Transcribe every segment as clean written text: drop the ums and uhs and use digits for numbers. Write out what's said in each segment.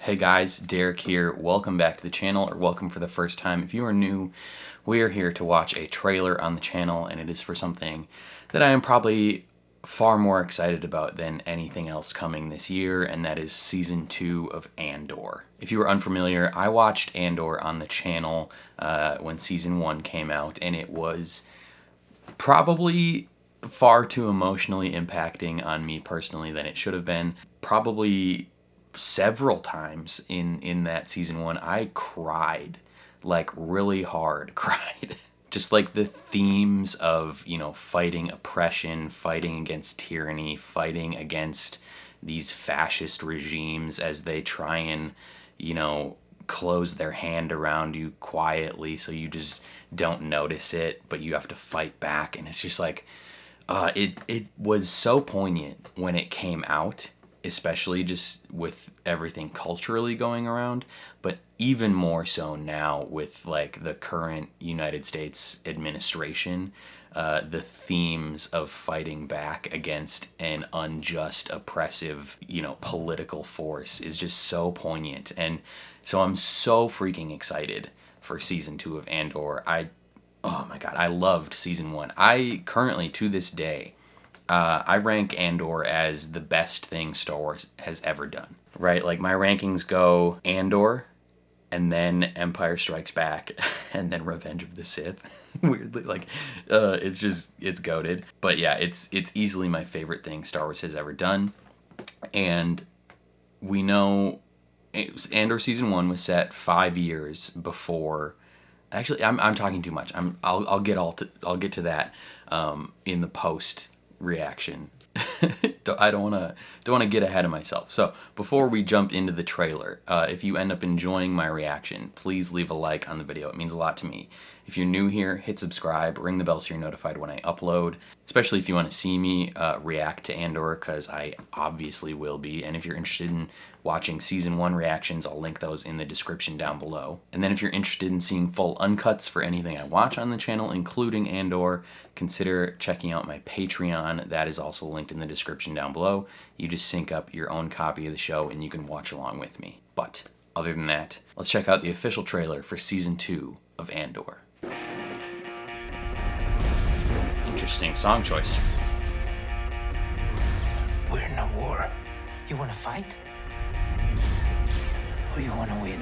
Hey guys, Derek here. Welcome back to the channel, or welcome for the first time. If you are new, we are here to watch a trailer on the channel, and it is for something that I am probably far more excited about than anything else coming this year, and that is Season 2 of Andor. If you are unfamiliar, I watched Andor on the channel when Season 1 came out, and it was probably far too emotionally impacting on me personally than it should have been. Probably several times in that Season 1 I cried, like really hard cried. Just like the themes of, fighting oppression, fighting against tyranny, fighting against these fascist regimes as they try and, close their hand around you quietly so you just don't notice it, but you have to fight back. And it's just like, it was so poignant when it came out, especially just with everything culturally going around, but even more so now with like the current United States administration. The themes of fighting back against an unjust, oppressive, political force is just so poignant. And so I'm so freaking excited for Season 2 of Andor. Oh my god, I loved Season 1. I currently, to this day, I rank Andor as the best thing Star Wars has ever done, right? Like, my rankings go Andor, and then Empire Strikes Back, and then Revenge of the Sith. Weirdly, it's goated. But yeah, it's easily my favorite thing Star Wars has ever done. And we know Andor Season 1 was set 5 years before. Actually, I'm talking too much. I'll get to that in the post reaction. I don't want to get ahead of myself. So before we jump into the trailer, if you end up enjoying my reaction, please leave a like on the video. It means a lot to me. If you're new here, hit subscribe, ring the bell so you're notified when I upload, especially if you want to see me react to Andor, because I obviously will be. And if you're interested in watching Season 1 reactions, I'll link those in the description down below. And then if you're interested in seeing full uncuts for anything I watch on the channel, including Andor, consider checking out my Patreon. That is also linked in the description down below. You just sync up your own copy of the show and you can watch along with me. But other than that, let's check out the official trailer for Season 2 of Andor. Interesting song choice. We're in a war. You want to fight? Or you want to win?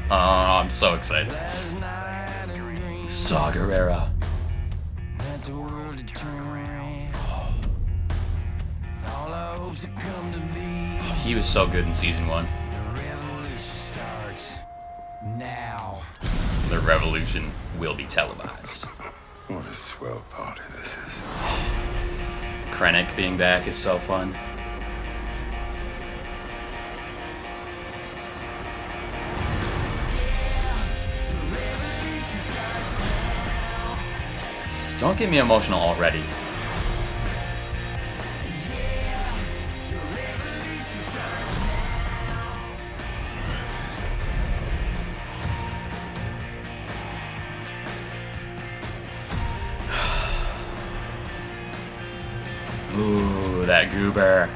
Oh, I'm so excited. Saw Gerrera. He was so good in Season 1. Now. The revolution will be televised. What a swell party this is. Krennic being back is so fun. Don't get me emotional already. Ooh, that goober.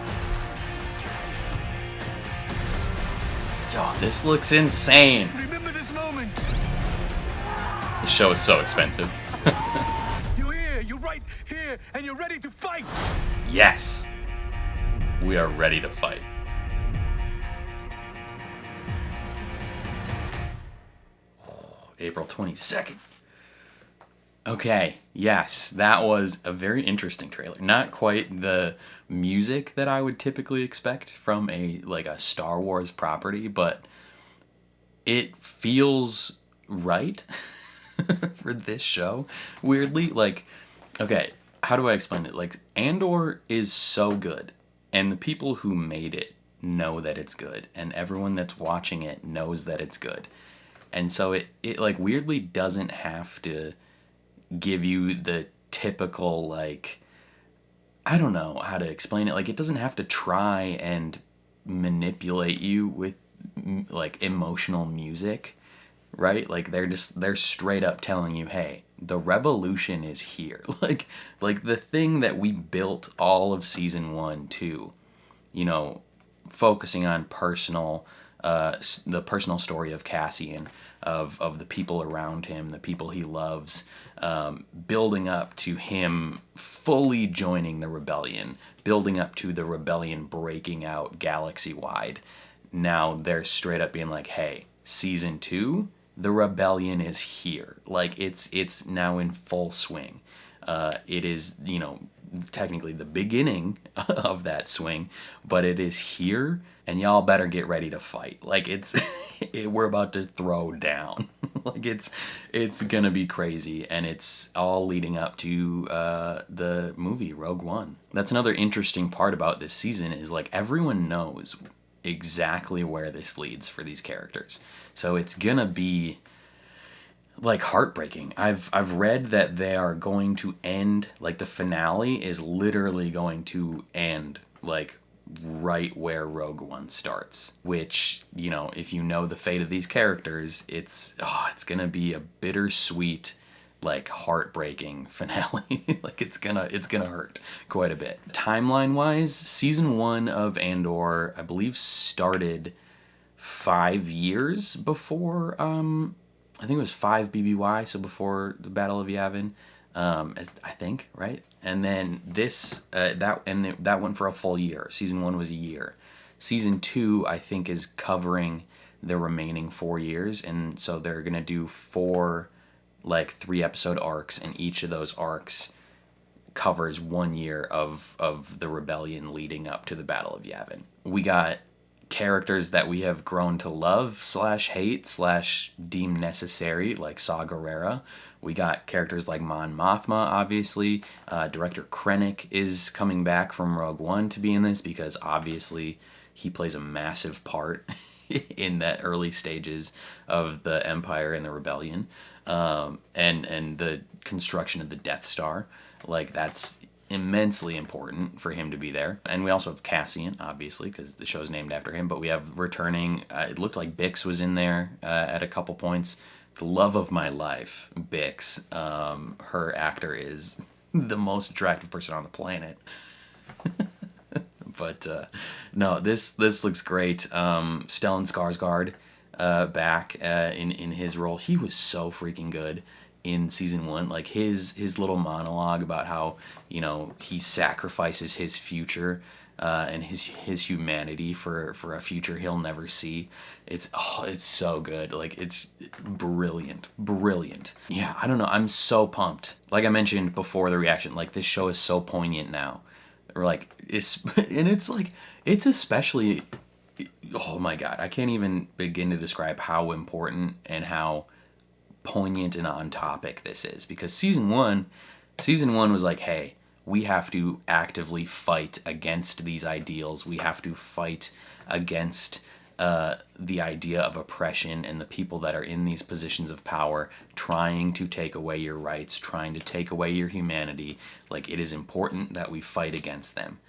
Yo, this looks insane. Remember this moment. This show is so expensive. You're here, you're right here, and you're ready to fight. Yes. We are ready to fight. Oh, April 22nd. Okay, yes, that was a very interesting trailer. Not quite the music that I would typically expect from a Star Wars property, but it feels right for this show. Weirdly, okay, how do I explain it? Andor is so good, and the people who made it know that it's good, and everyone that's watching it knows that it's good. And so it weirdly doesn't have to give you the typical, I don't know how to explain it. It doesn't have to try and manipulate you with emotional music, right? They're straight up telling you, hey, the revolution is here. Like the thing that we built all of season 1 to, you know, focusing on the personal story of Cassian, of the people around him, the people he loves, building up to him fully joining the rebellion, building up to the rebellion breaking out galaxy-wide. Now they're straight up being like, hey, season 2, the rebellion is here. Like, it's now in full swing. It is, you know, technically the beginning of that swing, but it is here, and y'all better get ready to fight. Like, we're about to throw down. Like, it's gonna be crazy, and it's all leading up to the movie Rogue One. That's another interesting part about this season, is like everyone knows exactly where this leads for these characters. So it's gonna be like heartbreaking. I've read that they are going to end, like the finale is literally going to end like right where Rogue One starts, which, you know, if you know the fate of these characters, it's gonna be a bittersweet, like heartbreaking finale. Like it's gonna hurt quite a bit. Timeline wise, season 1 of Andor, I believe, started 5 years before I think it was 5 BBY, so before the Battle of Yavin, I think, right? And then that went for a full year. Season 1 was a year. Season 2, I think, is covering the remaining 4 years, and so they're gonna do 4 like 3-episode arcs, and each of those arcs covers 1 year of the rebellion leading up to the Battle of Yavin. We got characters that we have grown to love / hate / deem necessary, like Saw Gerrera. We got characters like Mon Mothma, obviously. Director Krennic is coming back from Rogue One to be in this, because obviously he plays a massive part in that early stages of the Empire and the Rebellion, and the construction of the Death Star. Like, that's immensely important for him to be there. And we also have Cassian, obviously, because the show's named after him, but we have returning, it looked like Bix was in there at a couple points. The love of my life, Bix, her actor is the most attractive person on the planet. But no, this looks great. Stellan Skarsgård back in his role. He was so freaking good in season 1. Like his little monologue about how, you know, he sacrifices his future and his humanity for a future he'll never see. It's so good. Like, it's brilliant. Yeah, I don't know, I'm so pumped. Like I mentioned before the reaction, like, this show is so poignant now. Or like, it's especially, oh my god, I can't even begin to describe how important and how poignant and on topic this is, because season one was like, hey, we have to actively fight against these ideals. We have to fight against the idea of oppression and the people that are in these positions of power trying to take away your rights, trying to take away your humanity. Like, it is important that we fight against them.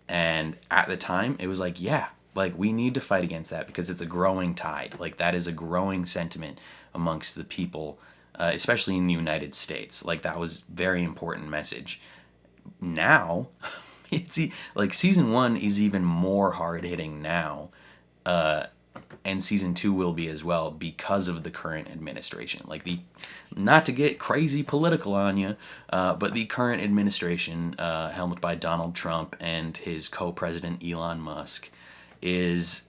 And at the time, it was like, yeah, like, we need to fight against that, because it's a growing tide. Like, that is a growing sentiment amongst the people, especially in the United States. Like, that was very important message. Now, it's like, season 1 is even more hard-hitting now, and season 2 will be as well, because of the current administration. Like, not to get crazy political on you, but the current administration, helmed by Donald Trump and his co-president Elon Musk, it's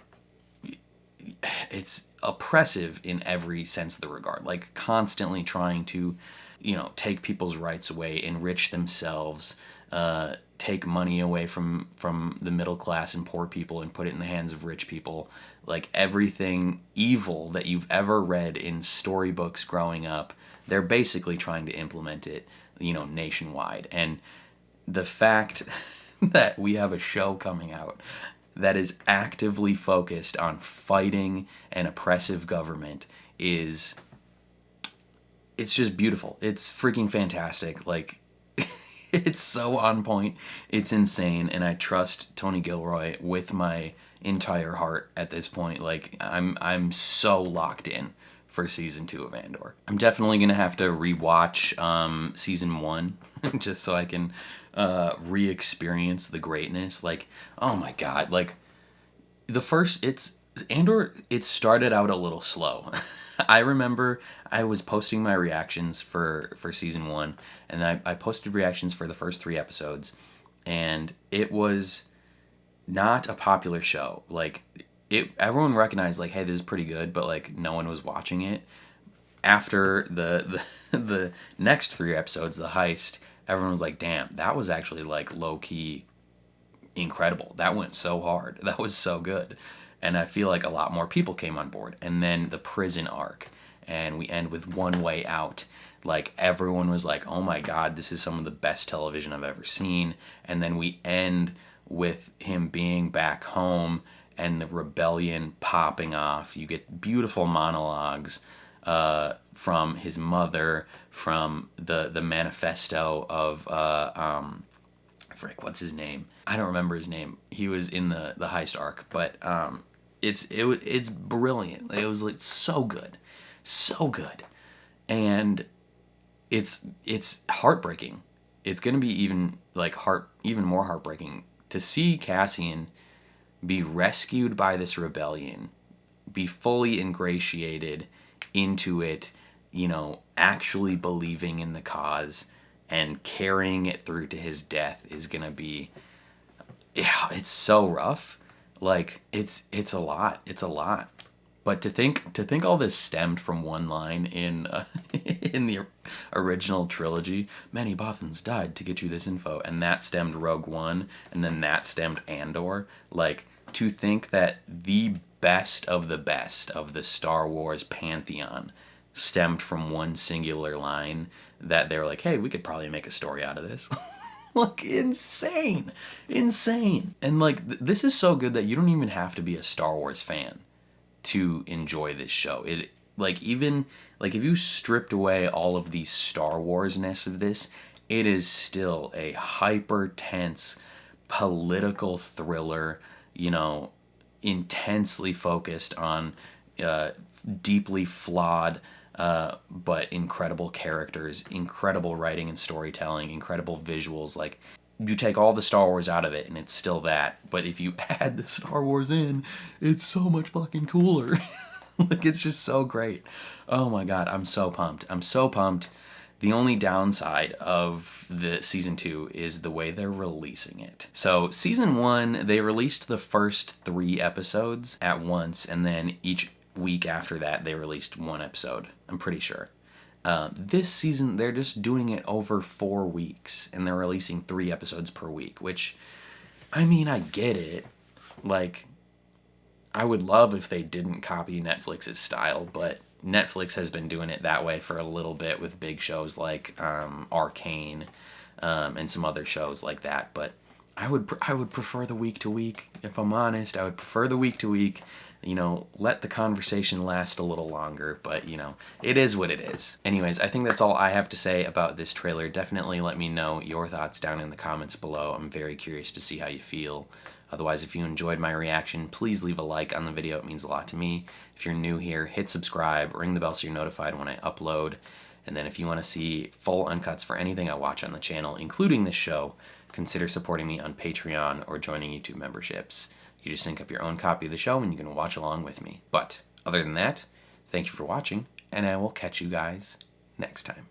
oppressive in every sense of the regard. Like, constantly trying to, you know, take people's rights away, enrich themselves, take money away from the middle class and poor people and put it in the hands of rich people. Like, everything evil that you've ever read in storybooks growing up, they're basically trying to implement it, you know, nationwide. And the fact that we have a show coming out that is actively focused on fighting an oppressive government it's just beautiful. It's freaking fantastic. Like, it's so on point. It's insane, and I trust Tony Gilroy with my entire heart at this point. Like, I'm so locked in for season 2 of Andor. I'm definitely gonna have to rewatch season 1 just so I can re-experience the greatness. Like, oh my god, like the first it's Andor, it started out a little slow. I remember I was posting my reactions for season 1, and I posted reactions for the first 3 episodes, and it was not a popular show. Like, everyone recognized, like, hey, this is pretty good, but like no one was watching it. After the next 3 episodes, the heist, everyone was like, damn, that was actually like low key incredible. That went so hard. That was so good. And I feel like a lot more people came on board. And then the prison arc, and we end with One Way Out. Like, everyone was like, oh my god, this is some of the best television I've ever seen. And then we end with him being back home and the rebellion popping off. You get beautiful monologues from his mother, from the manifesto of frick, what's his name? I don't remember his name. He was in the heist arc, but it's brilliant. It was like so good, so good, and it's heartbreaking. It's gonna be even more heartbreaking to see Cassian be rescued by this rebellion, be fully ingratiated into it, actually believing in the cause and carrying it through to his death is gonna be, yeah, it's so rough. Like, it's a lot. It's a lot. But to think all this stemmed from one line in in the original trilogy, many Bothans died to get you this info, and that stemmed Rogue One, and then that stemmed Andor. Like, to think that the best of the Star Wars pantheon stemmed from one singular line, that they're like, hey, we could probably make a story out of this. Like, insane. And like, this is so good that you don't even have to be a Star Wars fan to enjoy this show. It, like, even like, if you stripped away all of the Star Wars-ness of this, it is still a hyper tense political thriller, intensely focused on deeply flawed but incredible characters, incredible writing and storytelling, incredible visuals. Like, you take all the Star Wars out of it and it's still that, but if you add the Star Wars in, it's so much fucking cooler. Like, it's just so great. Oh my god, I'm so pumped. The only downside of the season 2 is the way they're releasing it. So season 1, they released the first 3 episodes at once, and then each week after that they released 1 episode, I'm pretty sure. This season they're just doing it over 4 weeks, and they're releasing 3 episodes per week, which, I mean, I get it. Like, I would love if they didn't copy Netflix's style, but Netflix has been doing it that way for a little bit with big shows like Arcane and some other shows like that. But I would prefer the week to week. If I'm honest, I would prefer the week to week. Let the conversation last a little longer, but it is what it is. Anyways, I think that's all I have to say about this trailer. Definitely let me know your thoughts down in the comments below. I'm very curious to see how you feel. Otherwise, if you enjoyed my reaction, please leave a like on the video. It means a lot to me. If you're new here, hit subscribe, ring the bell so you're notified when I upload. And then if you want to see full uncuts for anything I watch on the channel, including this show, consider supporting me on Patreon or joining YouTube memberships. You just sync up your own copy of the show and you can watch along with me. But other than that, thank you for watching, and I will catch you guys next time.